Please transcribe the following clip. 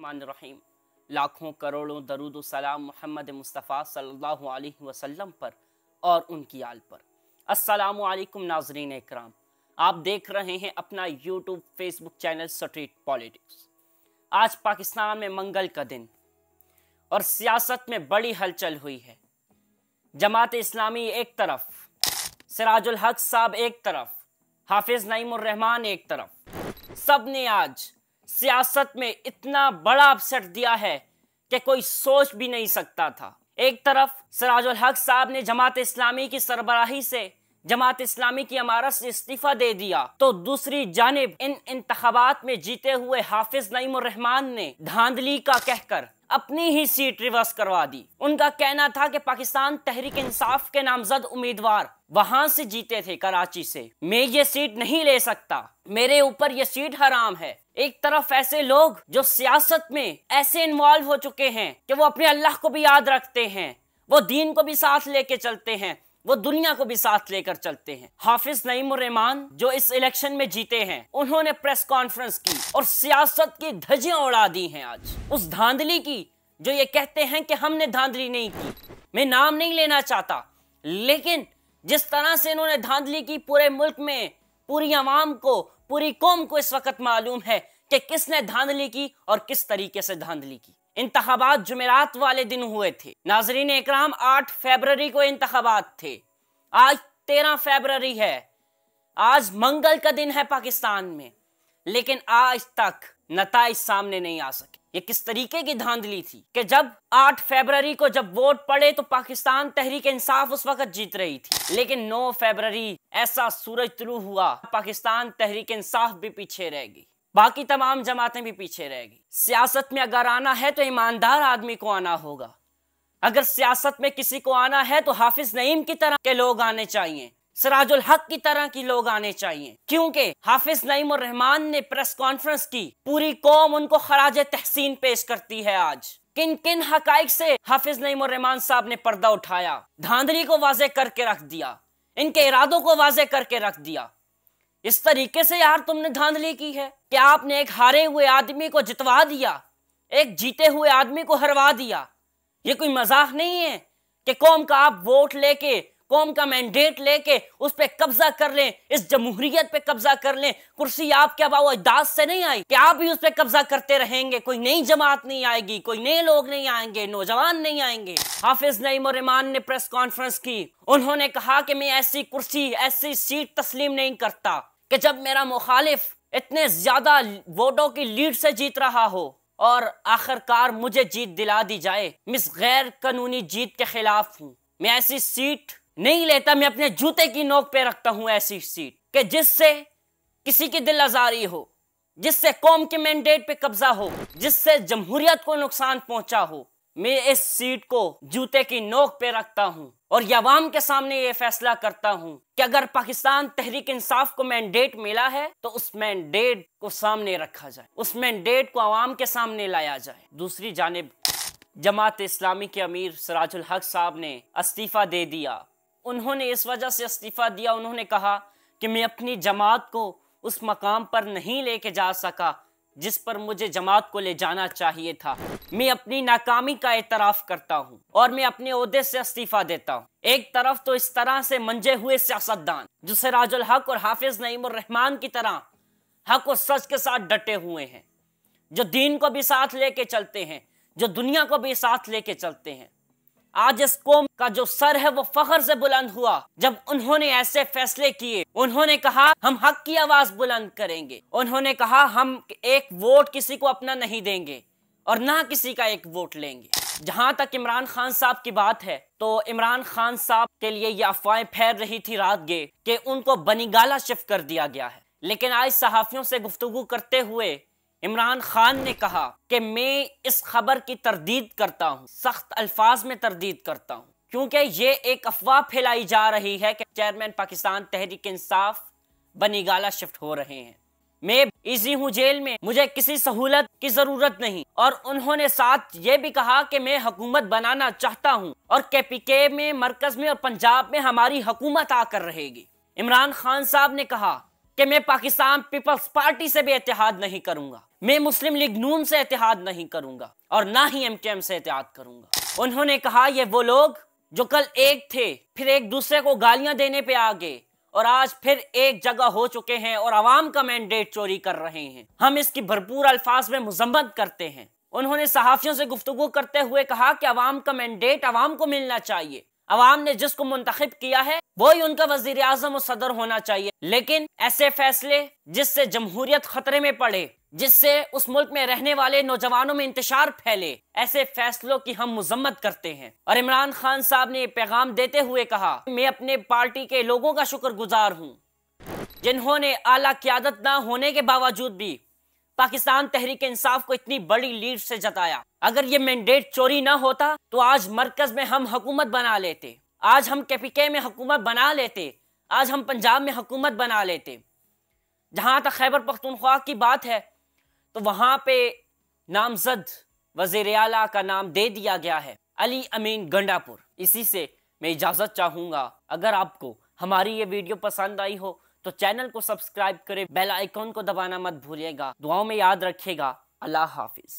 बिस्मिल्लाहिर्रहमानिर्रहीम। लाखों करोड़ों दरूद व सलाम मोहम्मद मुस्तफ़ा सल्लल्लाहु अलैहि वसल्लम पर और उनकी आल पर। अस्सलामु अलैकुम नाज़रीन इकराम, आप देख रहे हैं अपना YouTube Facebook channel street politics. आज पाकिस्तान में मंगल का दिन और सियासत में बड़ी हलचल हुई है। जमात इस्लामी एक तरफ, सिराजुल हक साहब एक तरफ, हाफिज नईमुर रहमान एक तरफ, सब ने आज सियासत में इतना बड़ा अपसेट दिया है कि कोई सोच भी नहीं सकता था। एक तरफ सिराजुल हक साहब ने जमात इस्लामी की सरबराही से, जमात इस्लामी की इमारत से इस्तीफा दे दिया, तो दूसरी जानिब इन इंतखाबात में जीते हुए हाफिज नईमुर रहमान ने धांधली का कहकर अपनी ही सीट रिवर्स करवा दी। उनका कहना था कि पाकिस्तान तहरीक इंसाफ के नामजद उम्मीदवार वहां से जीते थे, कराची से, मैं ये सीट नहीं ले सकता, मेरे ऊपर ये सीट हराम है। एक तरफ ऐसे लोग जो सियासत में ऐसे इन्वॉल्व हो चुके हैं कि वो अपने अल्लाह को भी याद रखते हैं, वो दीन को भी साथ लेके चलते हैं, वो दुनिया को भी साथ लेकर चलते हैं। हाफिज नईमुर रहमान जो इस इलेक्शन में जीते हैं, उन्होंने प्रेस कॉन्फ्रेंस की और सियासत की धज्जियां उड़ा दी हैं आज उस धांधली की जो ये कहते हैं कि हमने धांधली नहीं की। मैं नाम नहीं लेना चाहता, लेकिन जिस तरह से इन्होंने धांधली की, पूरे मुल्क में पूरी आवाम को, पूरी कौम को इस वक्त मालूम है कि किसने धांधली की और किस तरीके से धांधली की। इंतखाबात जुमेरात वाले दिन हुए थे नाजरीन इकराम, 8 फरवरी को इंतखाबात थे, आज 13 फरवरी है, आज मंगल का दिन है पाकिस्तान में, लेकिन आज तक नताइज सामने नहीं आ सके। ये किस तरीके की धांधली थी कि जब 8 फरवरी को जब वोट पड़े तो पाकिस्तान तहरीक इंसाफ उस वक्त जीत रही थी, लेकिन 9 फरवरी ऐसा सूरज तुलू हुआ, पाकिस्तान तहरीक इंसाफ भी पीछे रह गई, बाकी तमाम जमातें भी पीछे रह गई। सियासत में अगर आना है तो ईमानदार आदमी को आना होगा। अगर सियासत में किसी को आना है तो हाफिज नईम की तरह के लोग आने चाहिए, सिराजुल हक की तरह की लोग आने चाहिए, क्योंकि हाफिज नईमुर रहमान ने प्रेस कॉन्फ्रेंस की, पूरी कौम उनको खराजे तहसीन पेश करती है। आज किन किन हकाइक से हाफिज नईमुर रहमान साहब ने पर्दा उठाया, धांधली को वाजे करके रख दिया, इनके इरादों को वाजे करके रख दिया। इस तरीके से यार तुमने धांधली की है कि आपने एक हारे हुए आदमी को जितवा दिया, एक जीते हुए आदमी को हरवा दिया। ये कोई मजाक नहीं है कि कौम का आप वोट लेके, कौम का मैंडेट लेके उस पे कब्जा कर लें, इस जमहूरियत पे कब्जा कर लें। कुर्सी आपके अबाओ अजदाद से नहीं आई कि आप भी उस पे कब्जा करते रहेंगे। कोई नई जमात नहीं आएगी, कोई नए लोग नहीं आएंगे, नौजवान नहीं आएंगे। हाफिज नईमुर रहमान ने प्रेस कॉन्फ्रेंस की, उन्होंने कहा कि मैं ऐसी कुर्सी, ऐसी सीट तस्लीम नहीं करता कि जब मेरा मुखालिफ इतने ज्यादा वोटों की लीड से जीत रहा हो और आखिरकार मुझे जीत दिला दी जाए। मैं इस गैर कानूनी जीत के खिलाफ हूं, मैं ऐसी सीट नहीं लेता, मैं अपने जूते की नोक पे रखता हूं ऐसी सीट कि जिससे किसी की दिल आजारी हो, जिससे कौम के मैंडेट पे कब्जा हो, जिससे जमहूरियत को नुकसान पहुंचा हो। मैं इस सीट को जूते की नोक पे रखता हूं और ये अवाम के सामने ये फैसला करता हूं कि अगर पाकिस्तान तहरीक इंसाफ को मैंडेट मिला है तो उस मैंडेट को सामने रखा जाए, उस मैंडेट को अवाम के सामने लाया जाए। दूसरी जानिब जमात इस्लामी के अमीर सिराजुल हक साहब ने इस्तीफा दे दिया। उन्होंने इस वजह से इस्तीफा दिया, उन्होंने कहा कि मैं अपनी जमात को उस मकाम पर नहीं लेके जा सका जिस पर मुझे जमात को ले जाना चाहिए था। मैं अपनी नाकामी का एतराफ़ करता हूँ और मैं अपने ओहदे से इस्तीफा देता हूँ। एक तरफ तो इस तरह से मंजे हुए सियासतदान जो सिराजुल हक और हाफिज नईमुर रहमान की तरह हक और सच के साथ डटे हुए हैं, जो दीन को भी साथ लेके चलते हैं, जो दुनिया को भी साथ लेके चलते हैं। आज इस कौम का जो सर है वो फख्र से बुलंद हुआ जब उन्होंने ऐसे फैसले किए। उन्होंने कहा हम हक की आवाज बुलंद करेंगे, उन्होंने कहा हम एक वोट किसी को अपना नहीं देंगे और ना किसी का एक वोट लेंगे। जहां तक इमरान खान साहब की बात है तो इमरान खान साहब के लिए ये अफवाहें फैल रही थी रात गे कि उनको बनीगाला शिफ्ट कर दिया गया है, लेकिन आज सहाफियों से गुफ्तगू करते हुए इमरान खान ने कहा कि मैं इस खबर की तरदीद करता हूं, सख्त अल्फाज में तरदीद करता हूं, क्योंकि ये एक अफवाह फैलाई जा रही है कि चेयरमैन पाकिस्तान तहरीक इंसाफ बनीगाला शिफ्ट हो रहे हैं। मैं इजी हूं जेल में, मुझे किसी सहूलत की जरूरत नहीं। और उन्होंने साथ ये भी कहा कि मैं हुकूमत बनाना चाहता हूं और KPK में, मरकज में और पंजाब में हमारी हुकूमत आकर रहेगी। इमरान खान साहब ने कहा कि मैं पाकिस्तान पीपल्स पार्टी से भी इत्तेहाद नहीं करूंगा, मैं मुस्लिम लीग नून से इत्तेहाद नहीं करूंगा और ना ही एमकेएम से इत्तेहाद करूंगा। उन्होंने कहा ये वो लोग जो कल एक थे, फिर एक दूसरे को गालियां देने पे आ गए और आज फिर एक जगह हो चुके हैं और आवाम का मैंडेट चोरी कर रहे हैं। हम इसकी भरपूर अल्फाज में मुजम्मत करते हैं। उन्होंने सहाफियों से गुफ्तगू करते हुए कहा कि अवाम का मैंडेट अवाम को मिलना चाहिए, अवाम ने जिसको मुंतखब किया है वही उनका वजीर आजम और सदर होना चाहिए। लेकिन ऐसे फैसले जिससे जमहूरियत खतरे में पड़े, जिससे उस मुल्क में रहने वाले नौजवानों में इंतशार फैले, ऐसे फैसलों की हम मुजम्मत करते हैं। और इमरान खान साहब ने पैगाम देते हुए कहा, मैं अपने पार्टी के लोगों का शुक्रगुजार हूँ जिन्होंने आला क़यादत ना होने के बावजूद भी पाकिस्तान तहरीक इंसाफ को इतनी बड़ी लीड से जताया। अगर ये मैंडेट चोरी ना होता तो आज मरकज में हम हुकूमत बना लेते, आज हम केपीके में हुकूमत बना लेते, आज हम पंजाब में हुकूमत बना लेते। जहां तक खैबर पख्तूनख्वा की बात है तो वहां पे नामजद वज़ीर आला का नाम दे दिया गया है अली अमीन गंडापुर। इसी से मैं इजाज़त चाहूँगा। अगर आपको हमारी ये वीडियो पसंद आई हो तो चैनल को सब्सक्राइब करें, बेल आइकॉन को दबाना मत भूलिएगा। दुआओं में याद रखिएगा। अल्लाह हाफिज़।